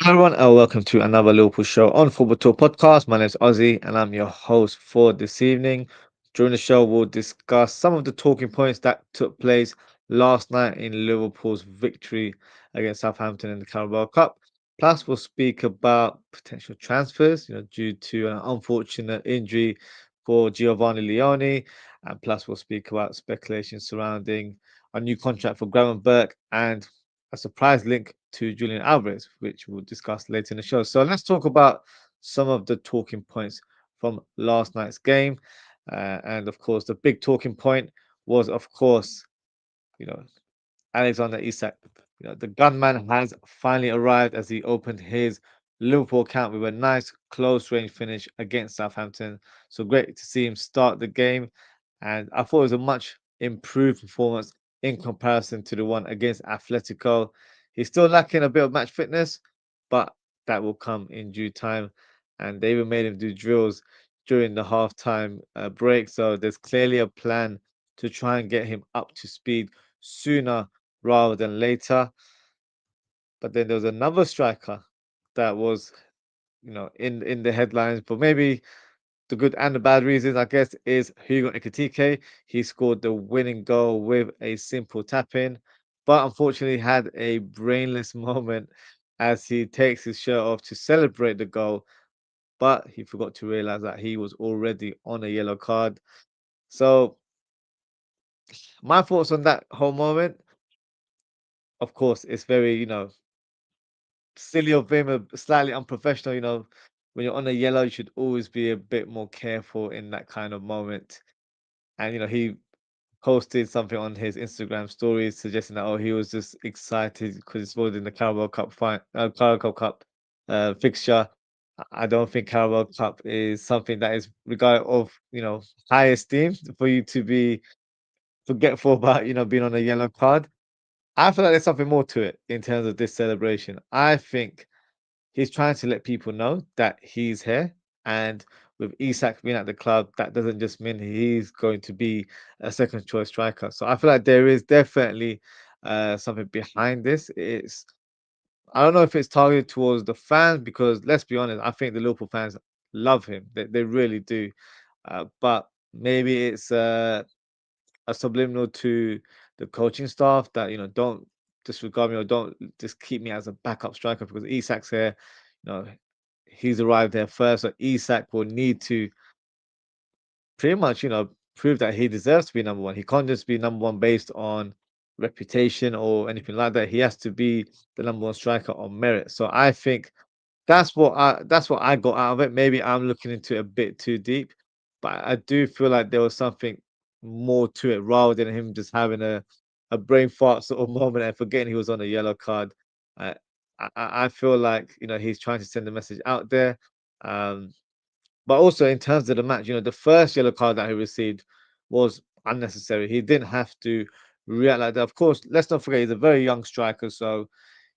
Hello everyone, and welcome to another Liverpool show on Football Talk Podcast. My name is Ozzy, and I'm your host for this evening. During the show, we'll discuss some of the talking points that took place last night in Liverpool's victory against Southampton in the Carabao Cup. Plus, we'll speak about potential transfers, due to an unfortunate injury for Giovanni Leoni, and plus, we'll speak about speculation surrounding a new contract for Gravenberch and a surprise link to Julian Álvarez, which we'll discuss later in the show. So let's talk about some of the talking points from last night's game. And of course, the big talking point was, of course, you know, Alexander Isak. The gunman has finally arrived as he opened his Liverpool account with a nice close range finish against Southampton. So great to see him start the game. And I thought it was a much improved performance in comparison to the one against Atletico. He's still lacking a bit of match fitness, but that will come in due time. And they even made him do drills during the halftime break. So there's clearly a plan to try and get him up to speed sooner rather than later. But then there was another striker that was, in the headlines, but maybe the good and the bad reasons, I guess, is Hugo Ekitike. He scored the winning goal with a simple tap in, but unfortunately had a brainless moment as he takes his shirt off to celebrate the goal. But he forgot to realize that he was already on a yellow card. So, my thoughts on that whole moment, of course, it's very, silly of him, slightly unprofessional. When you're on a yellow, you should always be a bit more careful in that kind of moment. And he posted something on his Instagram stories suggesting that he was just excited because he scored in the Carabao Cup fixture. I don't think Carabao Cup is something that is regarded of high esteem for you to be forgetful about being on a yellow card. I feel like there's something more to it in terms of this celebration. I think he's trying to let people know that he's here. And with Isak being at the club, that doesn't just mean he's going to be a second choice striker. So I feel like there is definitely something behind this. I don't know if it's targeted towards the fans because let's be honest, I think the Liverpool fans love him. They really do. But maybe it's a subliminal to the coaching staff that don't disregard me or don't just keep me as a backup striker because Isak's here. You know, he's arrived there first, so Isak will need to pretty much prove that he deserves to be number one. He can't just be number one based on reputation or anything like that. He has to be the number one striker on merit. So I think that's what I got out of it. Maybe I'm looking into it a bit too deep, but I do feel like there was something more to it rather than him just having a brain fart sort of moment and forgetting he was on a yellow card. I I feel like he's trying to send a message out there. Um, but also in terms of the match, the first yellow card that he received was unnecessary. He didn't have to react like that. Of course, let's not forget he's a very young striker, so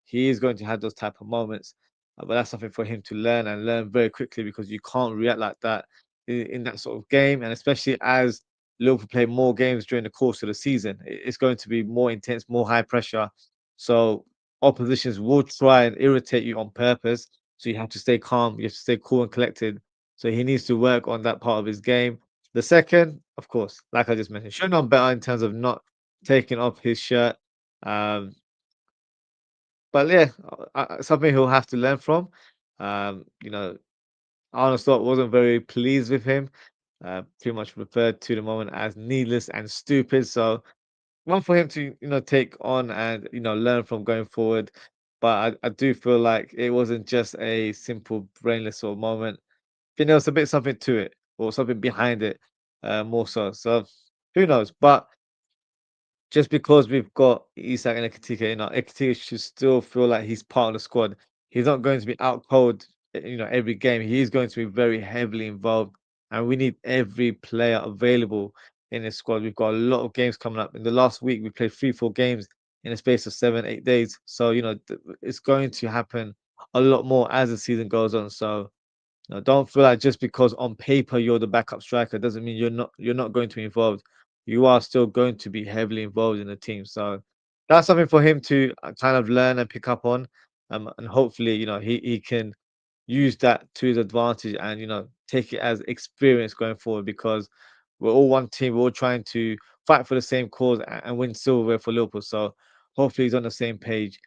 he is going to have those type of moments. But that's something for him to learn and learn very quickly because you can't react like that in that sort of game, and especially as Liverpool play more games during the course of the season, it's going to be more intense, more high pressure. So oppositions will try and irritate you on purpose. So you have to stay calm, you have to stay cool and collected. So he needs to work on that part of his game. The second, of course, like I just mentioned, should know better in terms of not taking off his shirt. Um, but yeah, something he'll have to learn from. Um, you know, Arnold Slot wasn't very pleased with him. Pretty much referred to the moment as needless and stupid. So one for him to take on and learn from going forward. But I do feel like it wasn't just a simple brainless sort of moment. I think there was a bit something to it or something behind it, more so. So who knows? But just because we've got Isak and Ekitike, Ekitike should still feel like he's part of the squad. He's not going to be out cold, every game. He's going to be very heavily involved, and we need every player available in the squad. We've got a lot of games coming up. In the last week, we played 3, 4 games in a space of 7, 8 days. So it's going to happen a lot more as the season goes on. So don't feel like just because on paper you're the backup striker doesn't mean you're not going to be involved. You are still going to be heavily involved in the team. So that's something for him to kind of learn and pick up on. and hopefully, he can use that to his advantage and take it as experience going forward because we're all one team. We're all trying to fight for the same cause and win silverware for Liverpool. So hopefully he's on the same page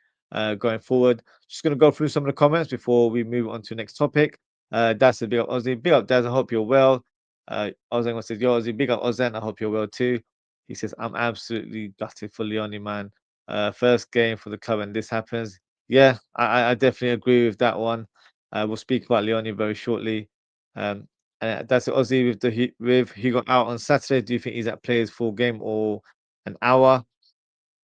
going forward. Just gonna go through some of the comments before we move on to the next topic. That's a big up Ozzy. Big up Daz. I hope you're well. Ozan says, Yo, Ozzy, big up Ozan. I hope you're well too. He says, I'm absolutely gutted for Leone, man. First game for the club and this happens. Yeah, I definitely agree with that one. We'll speak about Leone very shortly. Um, and that's it. Ozzy with with he got out on Saturday. Do you think he's at players full game or an hour?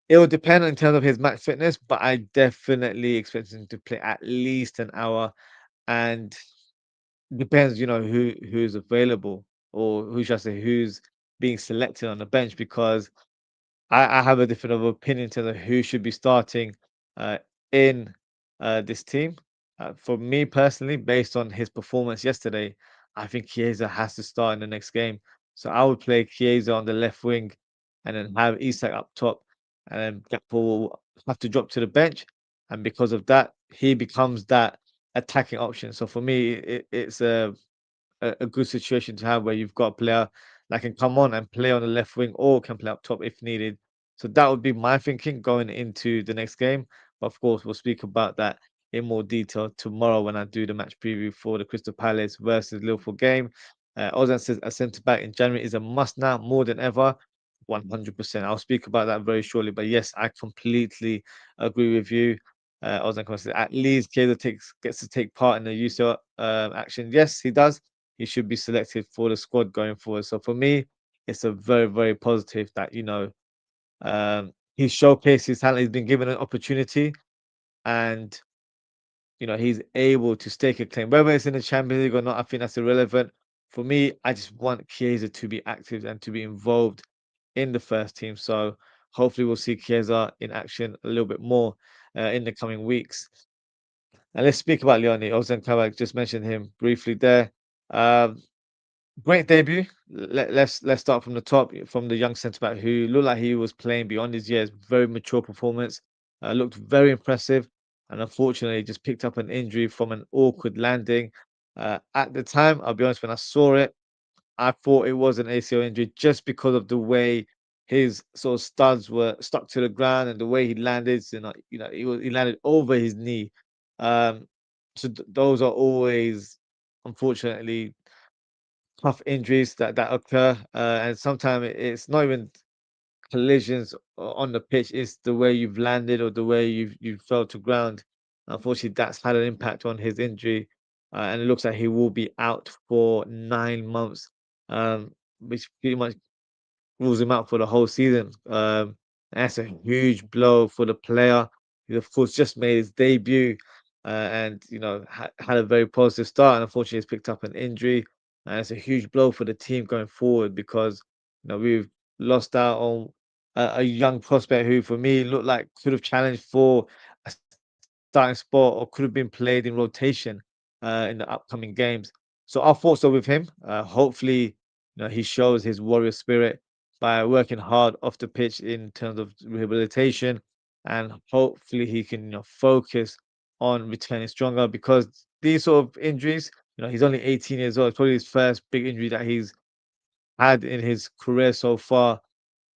It will depend in terms of his match fitness, but I definitely expect him to play at least an hour. And depends, who's available or who should I say who's being selected on the bench because I have a different of opinion in terms of who should be starting uh, in this team. For me personally, based on his performance yesterday, I think Chiesa has to start in the next game. So I would play Chiesa on the left wing and then have Isak up top. And then Gakpo will have to drop to the bench. And because of that, he becomes that attacking option. So for me, it's a good situation to have where you've got a player that can come on and play on the left wing or can play up top if needed. So that would be my thinking going into the next game. But of course, we'll speak about that in more detail tomorrow when I do the match preview for the Crystal Palace versus Liverpool game. Ozan says a centre back in January is a must now more than ever. 100%. I'll speak about that very shortly. But yes, I completely agree with you. Ozan says at least Kayla gets to take part in the UCL action. Yes, he does. He should be selected for the squad going forward. So for me, it's a very, very positive that he's showcased his talent. He's been given an opportunity, and he's able to stake a claim. Whether it's in the Champions League or not, I think that's irrelevant. For me, I just want Chiesa to be active and to be involved in the first team. So hopefully, we'll see Chiesa in action a little bit more in the coming weeks. And let's speak about Leone. Ozan Kabak just mentioned him briefly there. Um, Great debut. Let's start from the top, from the young centre back who looked like he was playing beyond his years. Very mature performance. Looked very impressive, and unfortunately, just picked up an injury from an awkward landing. At the time, I'll be honest, when I saw it, I thought it was an ACL injury just because of the way his sort of studs were stuck to the ground and the way he landed. So, he landed over his knee. Um, so those are always, unfortunately, tough injuries that occur, and sometimes it's not even collisions on the pitch; it's the way you've landed or the way you fell to ground. Unfortunately, that's had an impact on his injury, and it looks like he will be out for 9 months, which pretty much rules him out for the whole season. That's a huge blow for the player. He, of course, just made his debut and had a very positive start. And unfortunately, he's picked up an injury. And it's a huge blow for the team going forward because we've lost out on a young prospect who, for me, looked like could have challenged for a starting spot or could have been played in rotation in the upcoming games. So our thoughts are with him. Hopefully, he shows his warrior spirit by working hard off the pitch in terms of rehabilitation, and hopefully he can focus on returning stronger because these sort of injuries, he's only 18 years old. It's probably his first big injury that he's had in his career so far.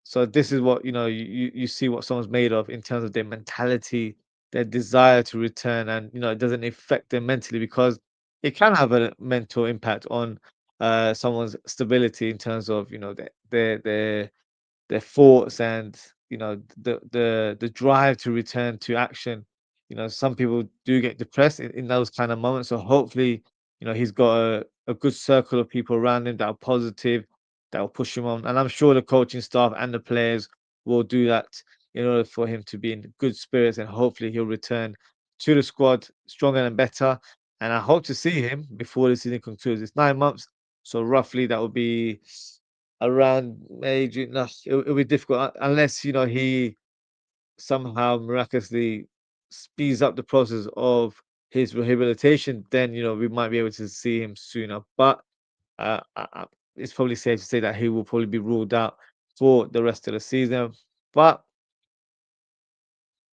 So this is what you see what someone's made of in terms of their mentality, their desire to return, and it doesn't affect them mentally because it can have a mental impact on someone's stability in terms of their thoughts and the drive to return to action. Some people do get depressed in those kind of moments. So hopefully, he's got a good circle of people around him that are positive, that will push him on. And I'm sure the coaching staff and the players will do that in order for him to be in good spirits and hopefully he'll return to the squad stronger and better. And I hope to see him before the season concludes. It's 9 months, so roughly that would be around May, June. No, it'll be difficult unless he somehow miraculously speeds up the process of his rehabilitation. Then we might be able to see him sooner. But it's probably safe to say that he will probably be ruled out for the rest of the season. But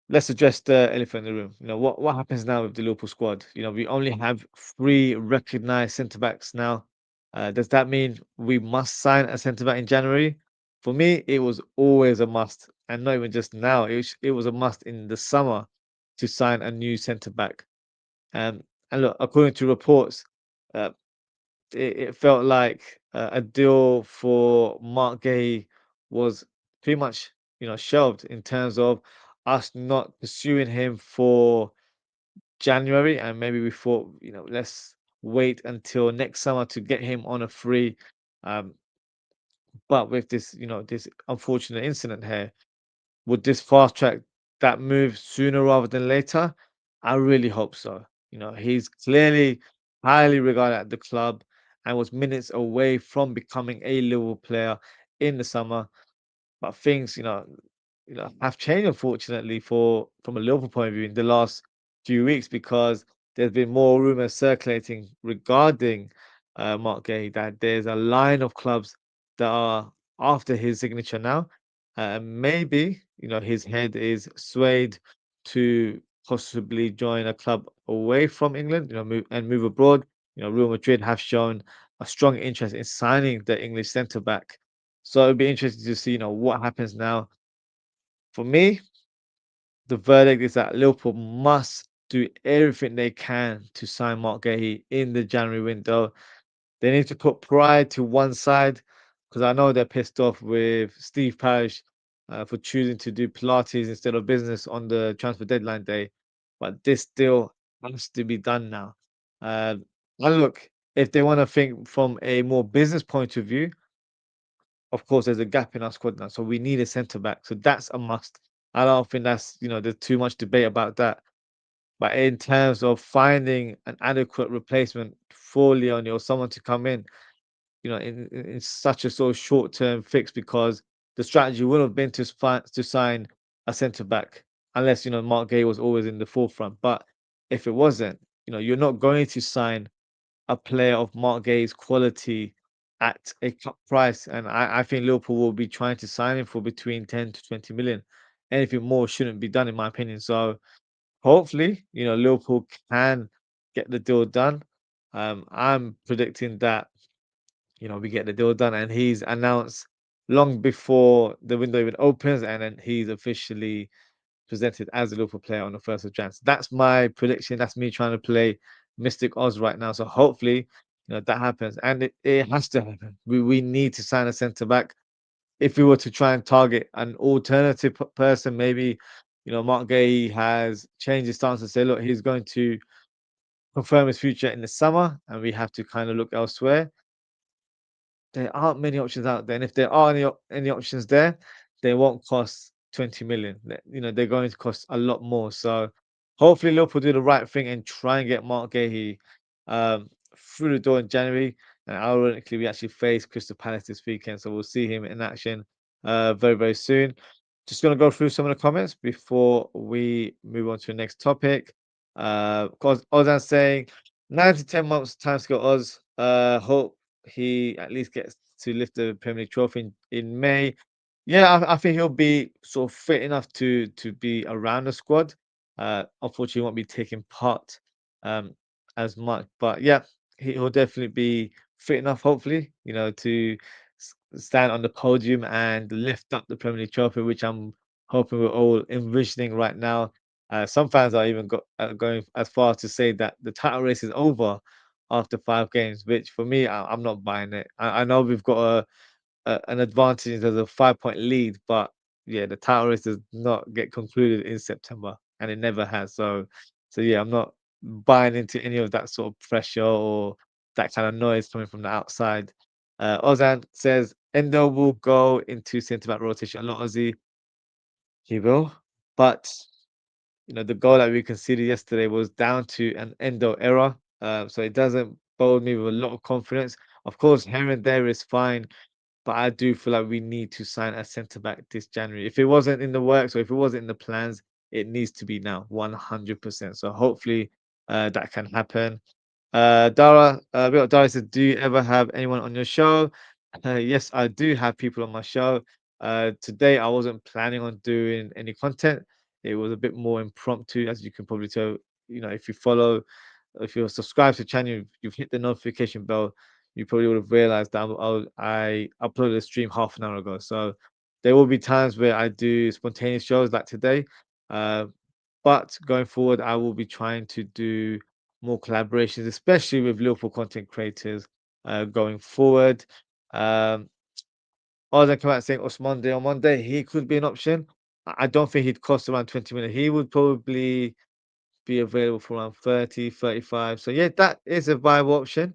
let's address the elephant in the room. What happens now with the Liverpool squad? We only have three recognized centre backs now. Does that mean we must sign a centre back in January? For me, it was always a must, and not even just now. It was a must in the summer to sign a new centre back. And look, according to reports, uh, it felt like a deal for Mark Gay was pretty much, shelved in terms of us not pursuing him for January, and maybe we thought, let's wait until next summer to get him on a free. Um, but with this unfortunate incident here, would this fast track that move sooner rather than later? I really hope so. He's clearly highly regarded at the club and was minutes away from becoming a Liverpool player in the summer. But things, have changed unfortunately for from a Liverpool point of view in the last few weeks because there's been more rumors circulating regarding Mark Gay that there's a line of clubs that are after his signature now. Maybe his head is swayed to possibly join a club away from England, move abroad. Real Madrid have shown a strong interest in signing the English centre back, so it'd be interesting to see, what happens now. For me, the verdict is that Liverpool must do everything they can to sign Mark Gahey in the January window. They need to put pride to one side because I know they're pissed off with Steve Parish for choosing to do Pilates instead of business on the transfer deadline day. But this still has to be done now. Uh, and look, if they want to think from a more business point of view, of course, there's a gap in our squad now, so we need a centre back. So that's a must. I don't think there's too much debate about that. But in terms of finding an adequate replacement for Leone or someone to come in, in such a sort of short term fix, because the strategy would have been to sign a centre back, unless Mark Gay was always in the forefront. But if it wasn't, you're not going to sign a player of Mark Gay's quality at a top price. And I think Liverpool will be trying to sign him for between 10 to 20 million. Anything more shouldn't be done, in my opinion. So hopefully, Liverpool can get the deal done. I'm predicting that, we get the deal done and he's announced long before the window even opens, and then he's officially presented as a Liverpool player on the 1st of Jan. So that's my prediction. That's me trying to play Mystic Oz right now. So hopefully, that happens. And it has to happen. We need to sign a centre back. If we were to try and target an alternative person, maybe, Mark Gay has changed his stance and say, look, he's going to confirm his future in the summer, and we have to kind of look elsewhere. There aren't many options out there, and if there are any options there, they won't cost 20 million. They're going to cost a lot more. So hopefully Liverpool do the right thing and try and get Mark Gahey through the door in January. And ironically, we actually face Crystal Palace this weekend, so we'll see him in action very, very soon. Just going to go through some of the comments before we move on to the next topic. Because Ozan saying 9 to 10 months time scale Oz. Hope he at least gets to lift the Premier League trophy in May. Yeah, I think he'll be sort of fit enough to be around the squad. Unfortunately, he won't be taking part um, as much, but yeah, he'll definitely be fit enough, hopefully, to stand on the podium and lift up the Premier League trophy, which I'm hoping we're all envisioning right now. Some fans are even going as far as to say that the title race is over after 5 games, which for me, I'm not buying it. I know we've got an advantage as a 5 point lead, but yeah, the title race does not get concluded in September, and it never has. So yeah, I'm not buying into any of that sort of pressure or that kind of noise coming from the outside. Ozan says Endo will go into centre back rotation a lot. Ozzy, he will, but the goal that we conceded yesterday was down to an Endo error. So it doesn't bode me with a lot of confidence. Of course, here and there is fine, but I do feel like we need to sign a centre back this January. If it wasn't in the works or if it wasn't in the plans, it needs to be now, 100%. So hopefully that can happen. Dara says, do you ever have anyone on your show? Yes, I do have people on my show. Today I wasn't planning on doing any content. It was a bit more impromptu, as you can probably tell. If you follow, if you're subscribed to the channel, you've hit the notification bell, you probably would have realized that I uploaded a stream half an hour ago. So there will be times where I do spontaneous shows like today. Uh, but going forward, I will be trying to do more collaborations, especially with Liverpool content creators going forward. Um, Others come out saying Osmande on Monday, he could be an option. I don't think he'd cost around 20 million. He would probably be available for around 30, 35. So yeah, that is a viable option.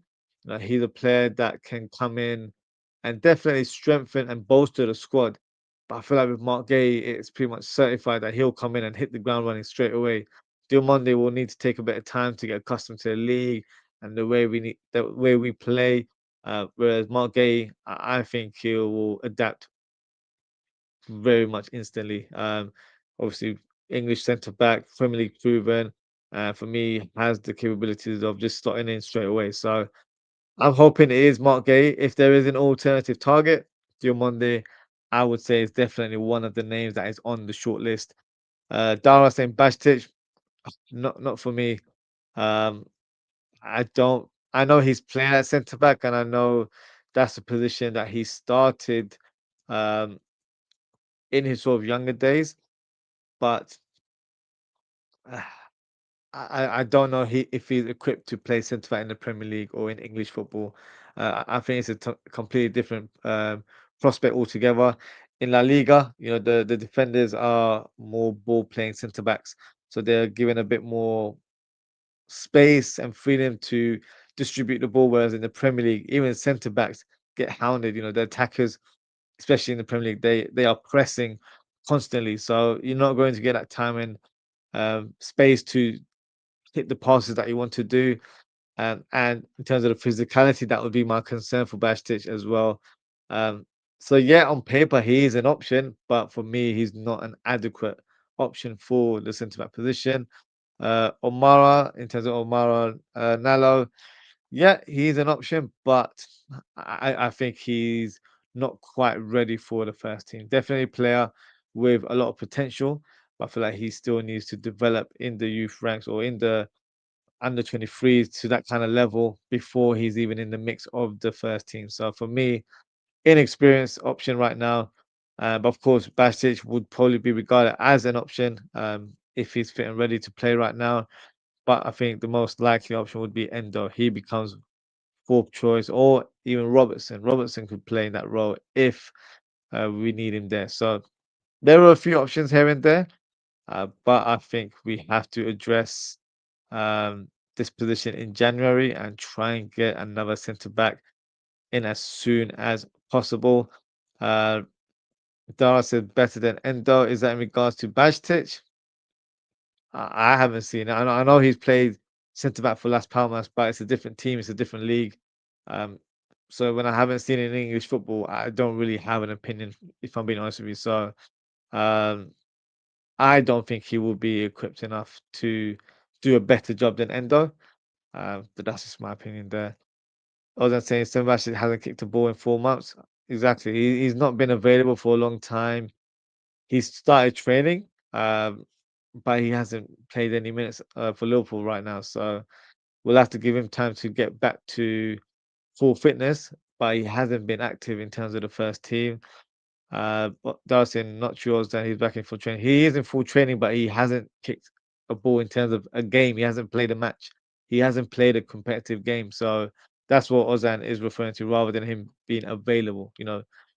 He's a player that can come in and definitely strengthen and bolster the squad. But I feel like with Mark Gay, it's pretty much certified that he'll come in and hit the ground running straight away. Monday will need to take a bit of time to get accustomed to the league and the way we play. Whereas Mark Gay, I think he will adapt very much instantly. Obviously, English centre back, Premier League proven. For me, has the capabilities of just slotting in straight away. So I'm hoping it is Mark Gay. If there is an alternative target, Monday, I would say is definitely one of the names that is on the short list. Dara saying Bajtic, not for me. Um, I don't. I know he's playing at centre back, and I know that's a position that he started um, in his sort of younger days. But I don't know if he's equipped to play centre back in the Premier League or in English football. I think it's a completely different prospect altogether. In La Liga, the defenders are more ball playing centre backs, so they're given a bit more space and freedom to distribute the ball. Whereas in the Premier League, even centre backs get hounded. The attackers, especially in the Premier League, they are pressing constantly. So you're not going to get that time and space to hit the passes that you want to do. And in terms of the physicality, that would be my concern for Bajtic as well. Um, so yeah, on paper he is an option, but for me, he's not an adequate option for the centre back position. Omara, in terms of Omara Nalo, yeah, he's an option, but I think he's not quite ready for the first team. Definitely a player with a lot of potential, but I feel like he still needs to develop in the youth ranks or in the under 23s to that kind of level before he's even in the mix of the first team. So for me, inexperienced option right now. But of course, Basic would probably be regarded as an option if he's fit and ready to play right now. But I think the most likely option would be Endo. He becomes fourth choice, or even Robertson. Robertson could play in that role if we need him there. So there are a few options here and there, but I think we have to address um, this position in January and try and get another centre back in as soon as possible. Uh, Dara said better than Endo. Is that in regards to Bajtic? I haven't seen it. I know he's played centre back for Las Palmas, but it's a different team, it's a different league. Um, so when I haven't seen it in English football, I don't really have an opinion, if I'm being honest with you. So um, I don't think he will be equipped enough to do a better job than Endo. But that's just my opinion there. I was saying Sebastian hasn't kicked a ball in 4 months. Exactly. He's not been available for a long time. He's started training, but he hasn't played any minutes for Liverpool right now. So we'll have to give him time to get back to full fitness. But he hasn't been active in terms of the first team. But Darcy, not sure that he's back in full training. He is in full training, but he hasn't kicked a ball in terms of a game. He hasn't played a match. He hasn't played a competitive game. So that's what Ozan is referring to, rather than him being available.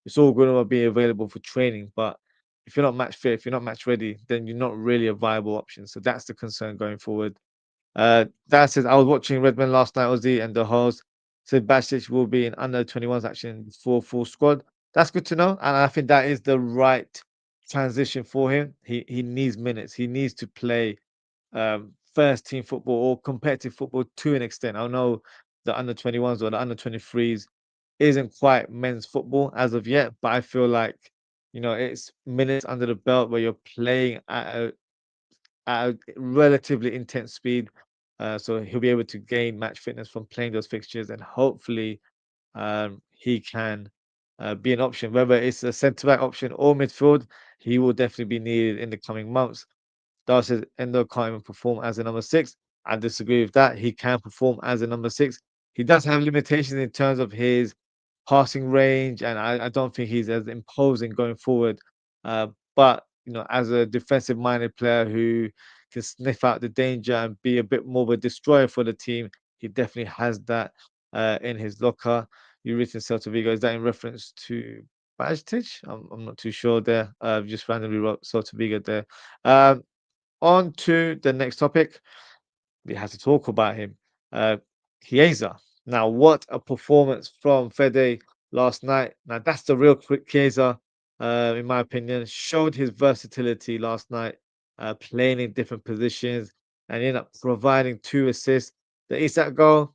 It's all good about being available for training, but if you're not match fit, if you're not match ready, then you're not really a viable option. So that's the concern going forward. That says I was watching Redmond last night, Ozzy, and the host said Basic will be in under 21s action for full squad. That's good to know, and I think that is the right transition for him. He needs minutes. He needs to play first team football or competitive football to an extent. I know the under 21s or the under 23s isn't quite men's football as of yet, but I feel like it's minutes under the belt where you're playing at a relatively intense speed. So he'll be able to gain match fitness from playing those fixtures, and hopefully he can be an option. Whether it's a centre back option or midfield, he will definitely be needed in the coming months. Dar says Endo can't even perform as a number six. I disagree with that. He can perform as a number six. He does have limitations in terms of his passing range, and I don't think he's as imposing going forward. But as a defensive-minded player who can sniff out the danger and be a bit more of a destroyer for the team, he definitely has that in his locker. You written Celta Vigo. Is that in reference to Bajtic? I'm not too sure there. I've just randomly wrote Celta Vigo there. Um, on to the next topic. We have to talk about him. Uh, Chiesa. Now, what a performance from Fede last night. Now, that's the real quick Chiesa, in my opinion. Showed his versatility last night, playing in different positions and ended up providing 2 assists. The Isak goal,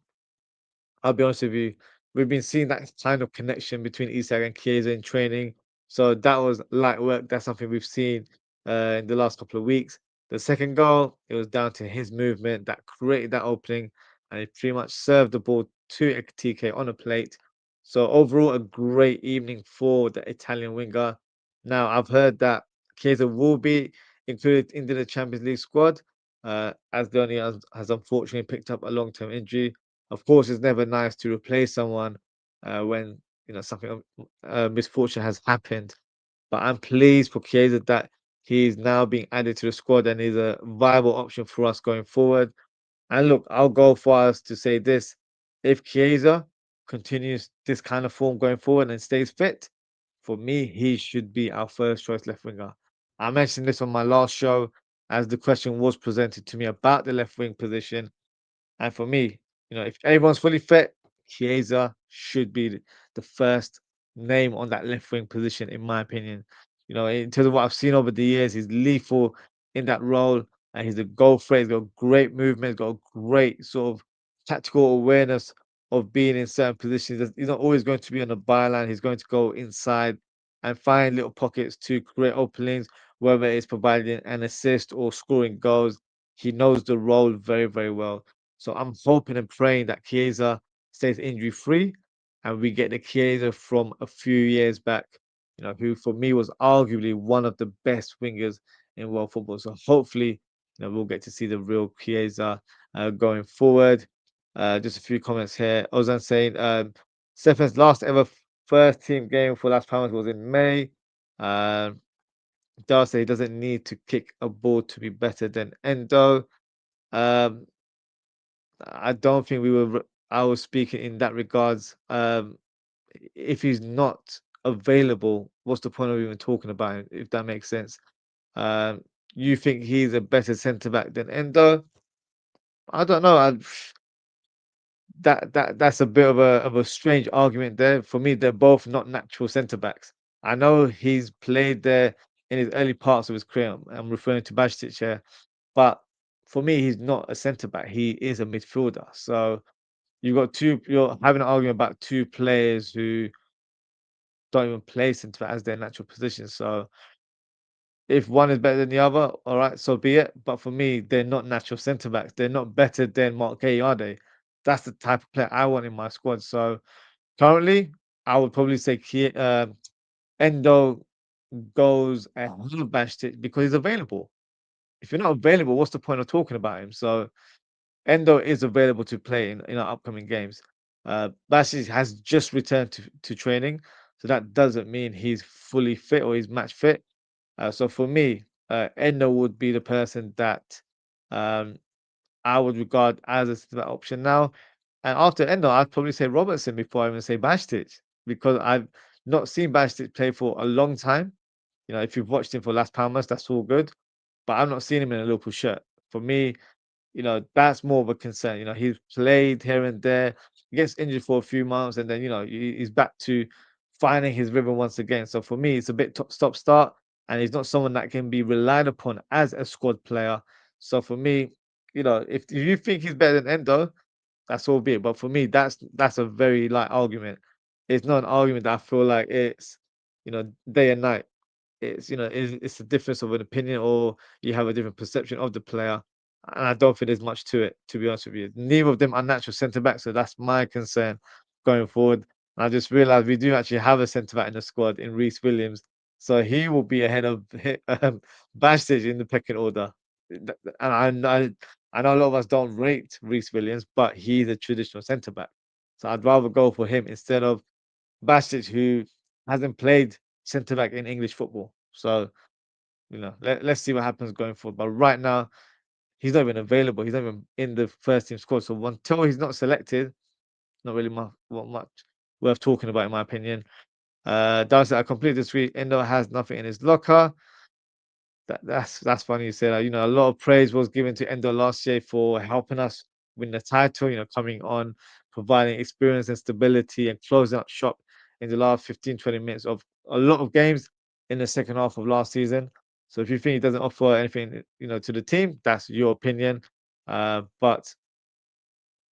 I'll be honest with you, we've been seeing that kind of connection between Isak and Chiesa in training. So that was light work. That's something we've seen in the last couple of weeks. The second goal, it was down to his movement that created that opening, and he pretty much served the ball to TK on a plate. So overall, a great evening for the Italian winger. Now I've heard that Chiesa will be included into the Champions League squad, as Leoni has unfortunately picked up a long-term injury. Of course, it's never nice to replace someone when something misfortune has happened. But I'm pleased for Chiesa that he's now being added to the squad and is a viable option for us going forward. And look, I'll go far as to say this: if Chiesa continues this kind of form going forward and stays fit, for me, he should be our first choice left winger. I mentioned this on my last show as the question was presented to me about the left wing position. And for me, if everyone's fully fit, Chiesa should be the first name on that left wing position, in my opinion. In terms of what I've seen over the years, he's lethal in that role, and he's a goal threat. He's got great movement, he's got a great sort of tactical awareness of being in certain positions. He's not always going to be on the byline, he's going to go inside and find little pockets to create openings, whether it's providing an assist or scoring goals. He knows the role very, very well. So I'm hoping and praying that Chiesa stays injury free and we get the Chiesa from a few years back, who for me was arguably one of the best wingers in world football. So hopefully, we'll get to see the real Chiesa going forward. Just a few comments here. Ozan saying Stefan's last ever first team game for Las Palmas was in May. Um, Darcy doesn't need to kick a ball to be better than Endo. Um, I don't think we were. I was speaking in that regards. If he's not available, what's the point of even talking about him? If that makes sense. Um, you think he's a better centre back than Endo? I don't know. That's a bit of a strange argument there. For me, they're both not natural centre backs. I know he's played there in his early parts of his career. I'm referring to Bajtic here, but for me, he's not a centre back. He is a midfielder. So you're having an argument about two players who don't even play centre back as their natural position. So if one is better than the other, all right, so be it. But for me, they're not natural centre backs. They're not better than Mark Gay, are they? That's the type of player I want in my squad. So currently, I would probably say Endo goes ahead of Bajtic because he's available. If you're not available, what's the point of talking about him? So Endo is available to play in our upcoming games. Bashis has just returned to training, so that doesn't mean he's fully fit or he's match fit. So for me, Endo would be the person that um, I would regard as a centre option now. And after Endo, I'd probably say Robertson before I even say Bashtic because I've not seen Bashtic play for a long time. If you've watched him for Las Palmas, that's all good. But I've not seen him in a Liverpool shirt. For me, that's more of a concern. He's played here and there, he gets injured for a few months, and then, he's back to finding his rhythm once again. So for me, it's a bit stop start, and he's not someone that can be relied upon as a squad player. So for me, if you think he's better than Endo, that's all be it. But for me, that's a very light argument. It's not an argument that I feel like it's day and night. It's a difference of an opinion or you have a different perception of the player. And I don't think there's much to it, to be honest with you. Neither of them are natural centre backs, so that's my concern going forward. And I just realised we do actually have a centre back in the squad in Reece Williams, so he will be ahead of Bajtic in the pecking order. And I know a lot of us don't rate Reece Williams, but he's a traditional centre back. So I'd rather go for him instead of Basic, who hasn't played centre back in English football. So let's see what happens going forward. But right now, he's not even available. He's not even in the first team squad. So until he's not selected, not really much worth talking about, in my opinion. Darcy, I completely disagree. Endo has nothing in his locker. That's funny you say that. A lot of praise was given to Endo last year for helping us win the title. Coming on, providing experience and stability, and closing up shop in the last 15, 20 minutes of a lot of games in the second half of last season. So if you think he doesn't offer anything, to the team, that's your opinion. But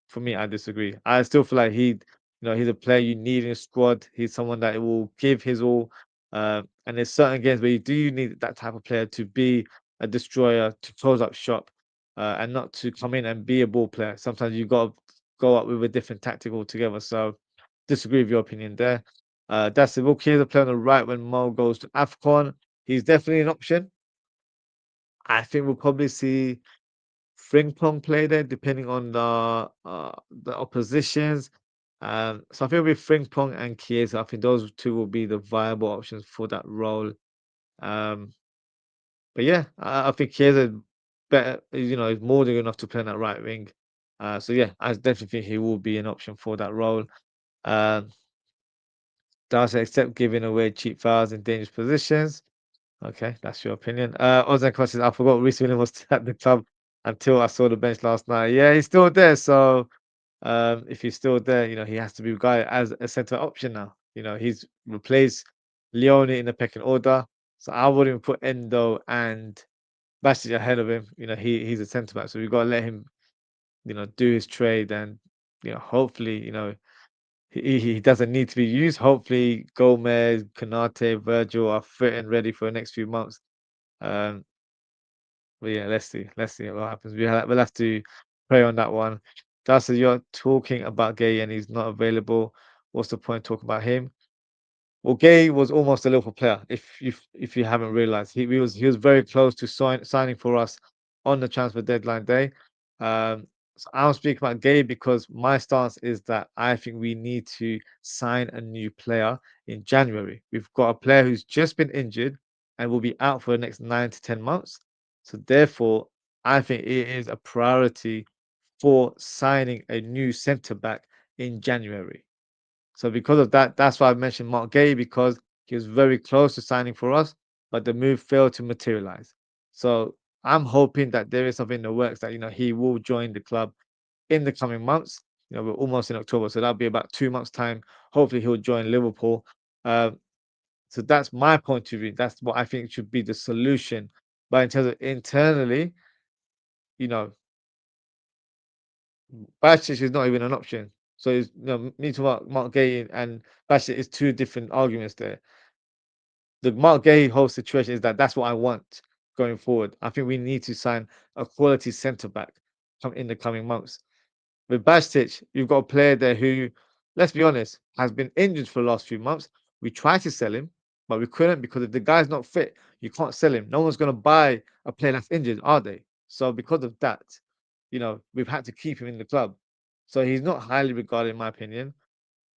for me, I disagree. I still feel like he's a player you need in a squad. He's someone that will give his all. And there's certain games where you do need that type of player to be a destroyer, to close up shop, and not to come in and be a ball player. Sometimes you got to go up with a different tactic altogether. So disagree with your opinion there. That's the rookie the player on the right when Mo goes to AFCON. He's definitely an option. I think we'll probably see Frimpong play there, depending on the oppositions. So I think with Frimpong and Chiesa, I think those two will be the viable options for that role. Um, but yeah, I think Chiesa better, is more than enough to play on that right wing. So yeah, I definitely think he will be an option for that role. Um, does accept giving away cheap fouls in dangerous positions. Okay, that's your opinion. Ozan questions. I forgot Reece Williams was at the club until I saw the bench last night. Yeah, he's still there. So if he's still there, he has to be regarded as a centre option now. He's replaced Leone in the pecking order. So I wouldn't put Endo and Basic ahead of him. He's a centre back. So we've got to let him, do his trade and hopefully, he doesn't need to be used. Hopefully Gomez, Kanate, Virgil are fit and ready for the next few months. Um, but yeah, let's see. Let's see what happens. We'll have to pray on that one. That's you're talking about Gay and he's not available. What's the point talking about him? Well, Gay was almost a Liverpool player. If you haven't realized, he was very close to signing for us on the transfer deadline day. So I'm speaking about Gay because my stance is that I think we need to sign a new player in January. We've got a player who's just been injured and will be out for the next 9 to 10 months. So therefore, I think it is a priority for signing a new centre back in January. So because of that, that's why I mentioned Mark Gay because he was very close to signing for us, but the move failed to materialize. So I'm hoping that there is something in the works that he will join the club in the coming months. We're almost in October, so that'll be about 2 months' time. Hopefully, he'll join Liverpool. So that's my point of view. That's what I think should be the solution. But in terms of internally, you know, Bacic is not even an option. So it's, me to Mark Gay and Bacic is two different arguments there. The Mark Gay whole situation is that's what I want going forward. I think we need to sign a quality centre back in the coming months. With Bastic, you've got a player there who, let's be honest, has been injured for the last few months. We tried to sell him, but we couldn't because if the guy's not fit, you can't sell him. No one's going to buy a player that's injured, are they? So because of that, we've had to keep him in the club. So he's not highly regarded, in my opinion.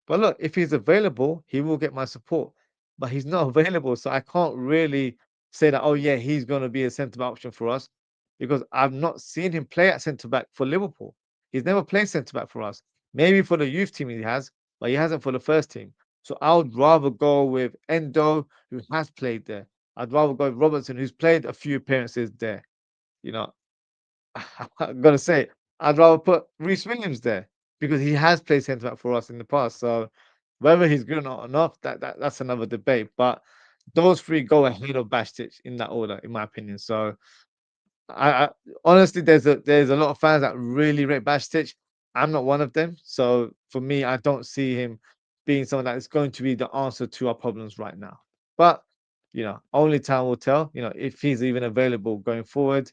But look, if he's available, he will get my support. But he's not available, so I can't really say that, oh yeah, he's going to be a centre back option for us because I've not seen him play at centre back for Liverpool. He's never played centre back for us. Maybe for the youth team he has, but he hasn't for the first team. So I would rather go with Endo, who has played there. I'd rather go with Robertson, who's played a few appearances there. You know, I'm gonna say I'd rather put Reece Williams there because he has played centre back for us in the past. So whether he's good or not, that's another debate. But those three go ahead of Bastic in that order, in my opinion. So I honestly, there's a lot of fans that really rate Bastic. I'm not one of them. So for me, I don't see him being someone that is going to be the answer to our problems right now. But only time will tell. If he's even available going forward.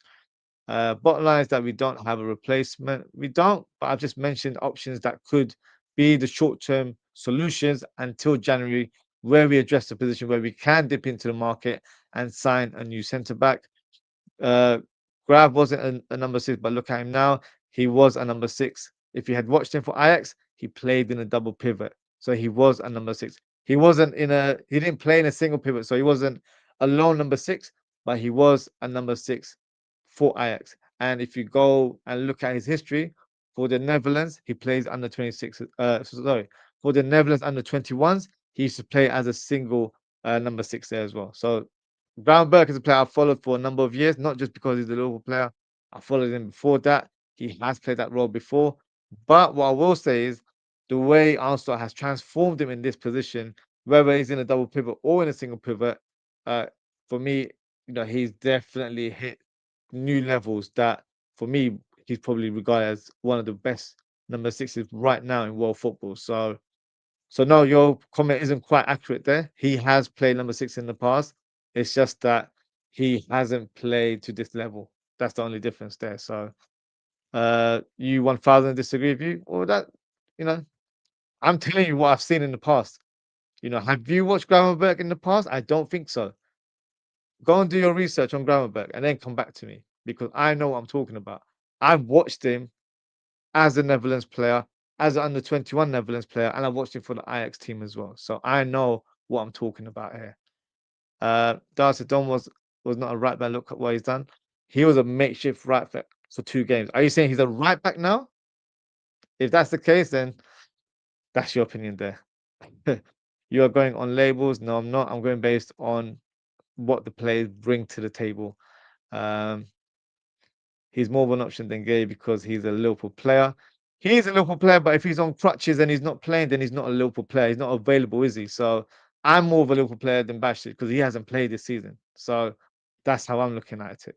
Bottom line is that we don't have a replacement. We don't, but I've just mentioned options that could be the short-term solutions until January, where we address the position where we can dip into the market and sign a new centre back. Uh, Grav wasn't a number six, but look at him now. He was a number six. If you had watched him for Ajax, he played in a double pivot. So he was a number six. He didn't play in a single pivot. So he wasn't a lone number six, but he was a number six for Ajax. And if you go and look at his history for the Netherlands, he plays under 26. For the Netherlands under 21s, he used to play as a single number six there as well. So Gravenberch is a player I've followed for a number of years, not just because he's a Liverpool player. I followed him before that. He has played that role before. But what I will say is the way Arsenal has transformed him in this position, whether he's in a double pivot or in a single pivot, uh, for me, he's definitely hit new levels that, for me, he's probably regarded as one of the best number sixes right now in world football. So no, your comment isn't quite accurate there. He has played number six in the past. It's just that he hasn't played to this level. That's the only difference there. So you 1000 disagree with you? Or that, you know, I'm telling you what I've seen in the past. Have you watched Gravenberch in the past? I don't think so. Go and do your research on Gravenberch and then come back to me because I know what I'm talking about. I've watched him as a Netherlands player, as an under 21 Netherlands player, and I watched him for the Ajax team as well. So I know what I'm talking about here. Darcy Don was not a right back. Look at what he's done. He was a makeshift right back for 2 games. Are you saying he's a right back now? If that's the case, then that's your opinion there. You are going on labels. No, I'm not. I'm going based on what the players bring to the table. Um, he's more of an option than Gay because he's a Liverpool player. He's a Liverpool player, but if he's on crutches and he's not playing, then he's not a Liverpool player. He's not available, is he? So I'm more of a Liverpool player than Bashir because he hasn't played this season. So that's how I'm looking at it.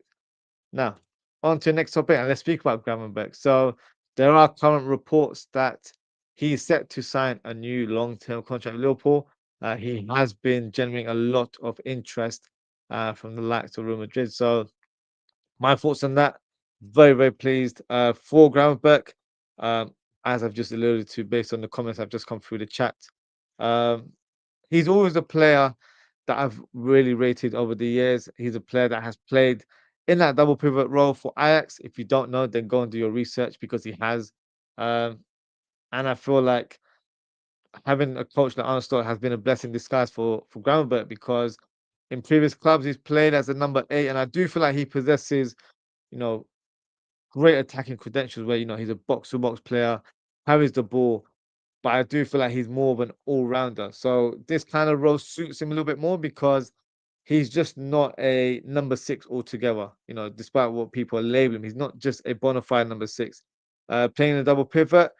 Now, on to the next topic, and let's speak about Gravenberch. So there are current reports that he's set to sign a new long-term contract with Liverpool. He has been generating a lot of interest from the likes of Real Madrid. So my thoughts on that, very, very pleased for Gravenberch. Um, as I've just alluded to, based on the comments I've just come through the chat. Um, he's always a player that I've really rated over the years. He's a player that has played in that double pivot role for Ajax. If you don't know, then go and do your research because he has. Um, and I feel like having a coach like Arne Slot has been a blessing in disguise for Gravenberch because in previous clubs he's played as a number 8, and I do feel like he possesses, you know, great attacking credentials where he's a box to box player, carries the ball, but I do feel like he's more of an all rounder. So this kind of role suits him a little bit more because he's just not a number six altogether. Despite what people are labeling, he's not just a bona fide number six. Playing a double pivot,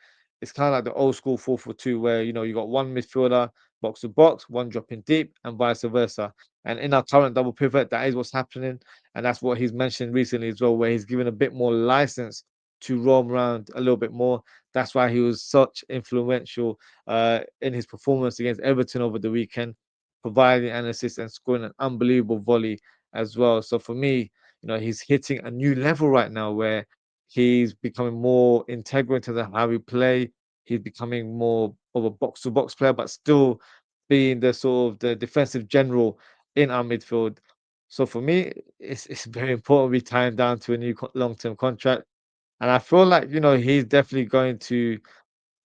it's kind of like the old school 4-4-2, where you got one midfielder box to box, one dropping deep, and vice versa. And in our current double pivot, that is what's happening, and that's what he's mentioned recently as well, where he's given a bit more license to roam around a little bit more. That's why he was such influential in his performance against Everton over the weekend, providing an assist and scoring an unbelievable volley as well. So for me, he's hitting a new level right now where he's becoming more integral into how we play. He's becoming more of a box to box player, but still being the sort of the defensive general in our midfield. So for me, it's very important we tie him down to a new long term contract. And I feel like, he's definitely going to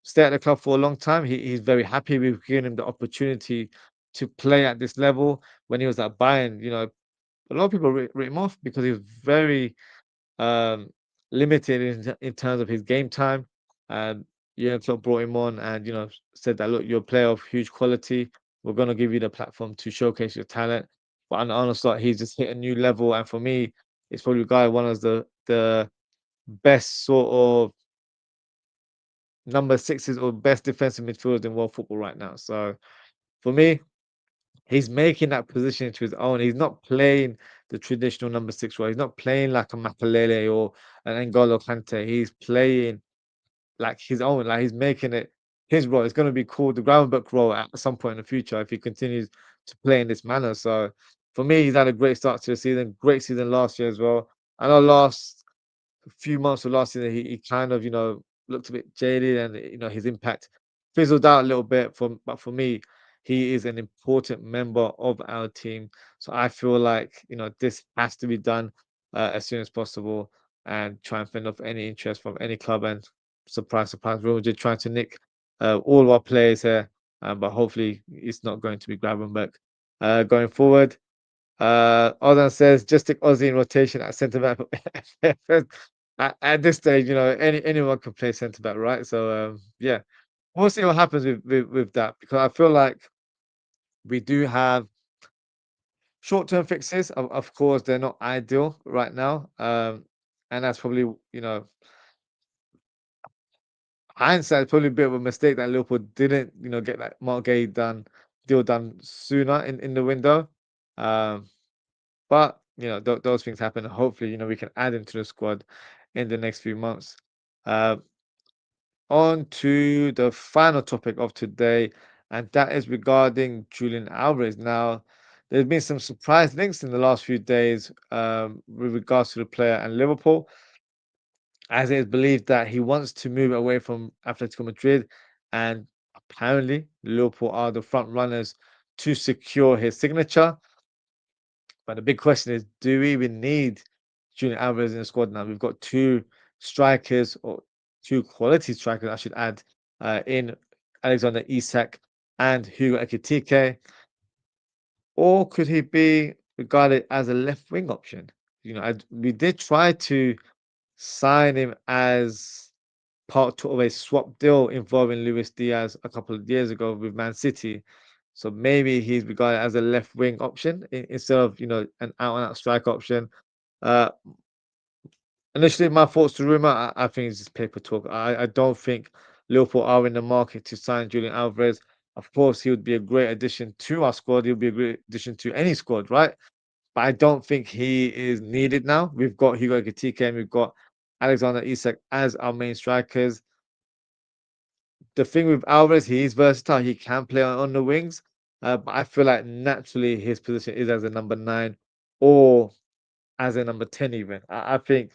stay at the club for a long time. He's very happy we've given him the opportunity to play at this level. When he was at Bayern, a lot of people wrote him off because he was very um, limited in terms of his game time. Jurgen Klopp brought him on and said that, look, you're a player of huge quality. We're going to give you the platform to showcase your talent. But on the honest side, he's just hit a new level, and for me, it's probably one of the best sort of number sixes or best defensive midfielders in world football right now. So for me, he's making that position into his own. He's not playing the traditional number six role. He's not playing like a Makalele or an N'Golo Kante. He's playing like his own. Like he's making it his role. It's going to be called the Gravenberch role at some point in the future if he continues to play in this manner. So for me, he's had a great start to the season. Great season last year as well. I know last few months of last season, he kind of, looked a bit jaded and, his impact fizzled out a little bit. But for me, he is an important member of our team. So I feel like, this has to be done. as soon as possible and try and fend off any interest from any club. And surprise, surprise, Real Madrid trying to nick all of our players here, but hopefully it's not going to be Gravenberch going forward. Ozan says just stick Ozzy in rotation at centre back. At this stage, anyone can play centre back, right? So yeah, we'll see what happens with that, because I feel like we do have short-term fixes. Of course, they're not ideal right now, and that's probably hindsight, probably a bit of a mistake that Liverpool didn't get that Mark Gay deal done sooner in the window. Um, But those things happen. Hopefully, we can add him to the squad in the next few months. Uh, on to the final topic of today, and that is regarding Julian Álvarez. Now, there's been some surprise links in the last few days with regards to the player and Liverpool, as it is believed that he wants to move away from Atletico Madrid, and apparently Liverpool are the front runners to secure his signature. But the big question is, do we even need Julian Alvarez in the squad now? We've got two strikers, or two quality strikers, I should add, in Alexander Isak and Hugo Ekitike. Or could he be regarded as a left wing option? We did try to sign him as part of a swap deal involving Luis Diaz a couple of years ago with Man City. So maybe he's regarded as a left wing option instead of an out and out strike option. Uh, Initially, my thoughts to Ruma, I think it's just paper talk. I don't think Liverpool are in the market to sign Julian Alvarez. Of course, he would be a great addition to our squad. He'll be a great addition to any squad, right? But I don't think he is needed now. We've got Hugo Ekitike and we've got Alexander Isak as our main strikers. The thing with Alvarez, he is versatile. He can play on the wings, but I feel like naturally his position is as a number 9 or as a number 10 even. I think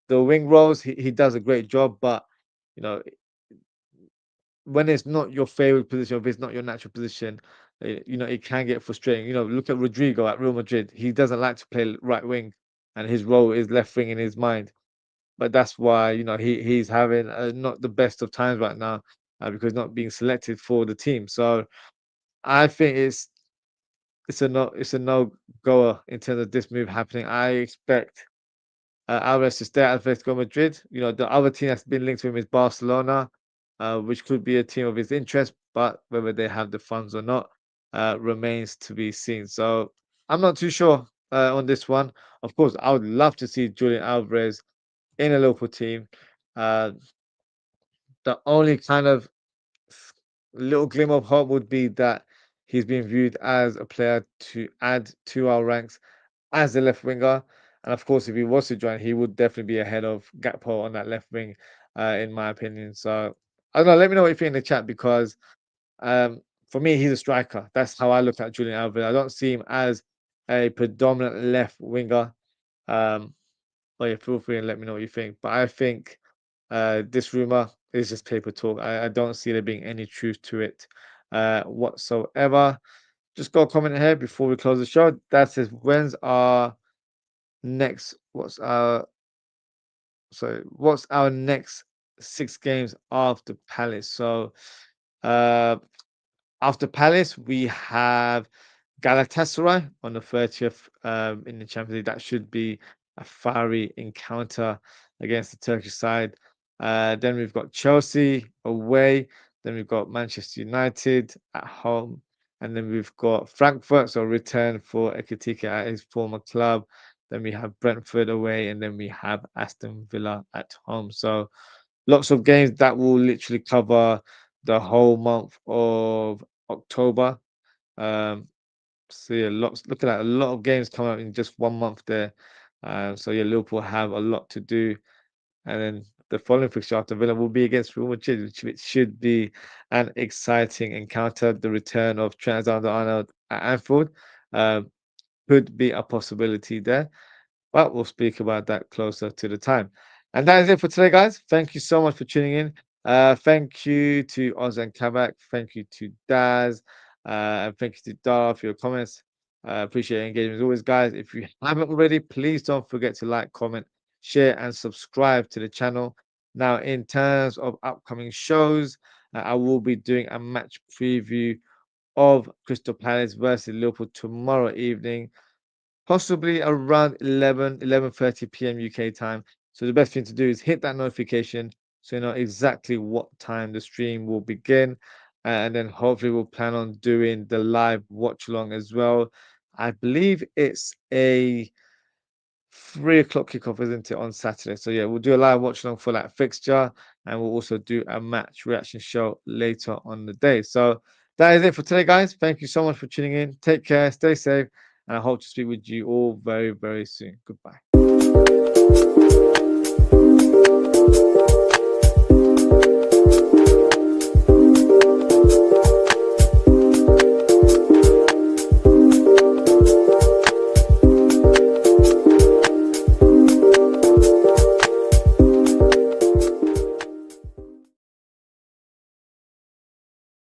the wing roles, he does a great job, but you know, when it's not your favorite position, if it's not your natural position, it can get frustrating. Look at Rodrigo at Real Madrid. He doesn't like to play right wing, and his role is left wing in his mind. But that's why he's having not the best of times right now, because not being selected for the team. So I think it's a no goer in terms of this move happening. I expect Alvarez to stay at Atletico Madrid. The other team that's been linked to him is Barcelona, which could be a team of his interest, but whether they have the funds or not remains to be seen. So I'm not too sure on this one. Of course, I would love to see Julian Alvarez in a local team. Uh, the only kind of little glimmer of hope would be that he's being viewed as a player to add to our ranks as a left winger. And of course, if he was to join, he would definitely be ahead of Gakpo on that left wing, in my opinion. So I don't know. Let me know what you think in the chat, because for me, he's a striker. That's how I look at Julian Alvarez. I don't see him as a predominant left winger. Um, but yeah, feel free and let me know what you think. But I think this rumor is just paper talk. I don't see there being any truth to it whatsoever. Just got a comment here before we close the show. That says, when's our next? What's our next 6 games after Palace? So uh, after Palace, we have Galatasaray on the 30th in the Champions League. That should be a fiery encounter against the Turkish side. Then we've got Chelsea away. Then we've got Manchester United at home. And then we've got Frankfurt, so return for Ekitike at his former club. Then we have Brentford away. And then we have Aston Villa at home. So lots of games that will literally cover the whole month of October. Um, so yeah, looking at a lot of games coming up in just 1 month there. So yeah, Liverpool have a lot to do, and then the following fixture after Villa will be against Real Madrid, which should be an exciting encounter. The return of Trent Alexander-Arnold at Anfield could be a possibility there, but we'll speak about that closer to the time. And that is it for today, guys. Thank you so much for tuning in. Thank you to Oz and Kabak. Thank you to Daz. And thank you to Dara for your comments. Appreciate your engagement as always, guys. If you haven't already, please don't forget to like, comment, share, and subscribe to the channel. Now, in terms of upcoming shows, I will be doing a match preview of Crystal Palace versus Liverpool tomorrow evening, possibly around 11:30 p.m. UK time. So the best thing to do is hit that notification so you know exactly what time the stream will begin. And then hopefully we'll plan on doing the live watch along as well. I believe it's a 3 o'clock kickoff, isn't it, on Saturday? So yeah, we'll do a live watch along for that fixture, and we'll also do a match reaction show later on the day. So that is it for today, guys. Thank you so much for tuning in. Take care, stay safe, and I hope to speak with you all very, very soon. Goodbye.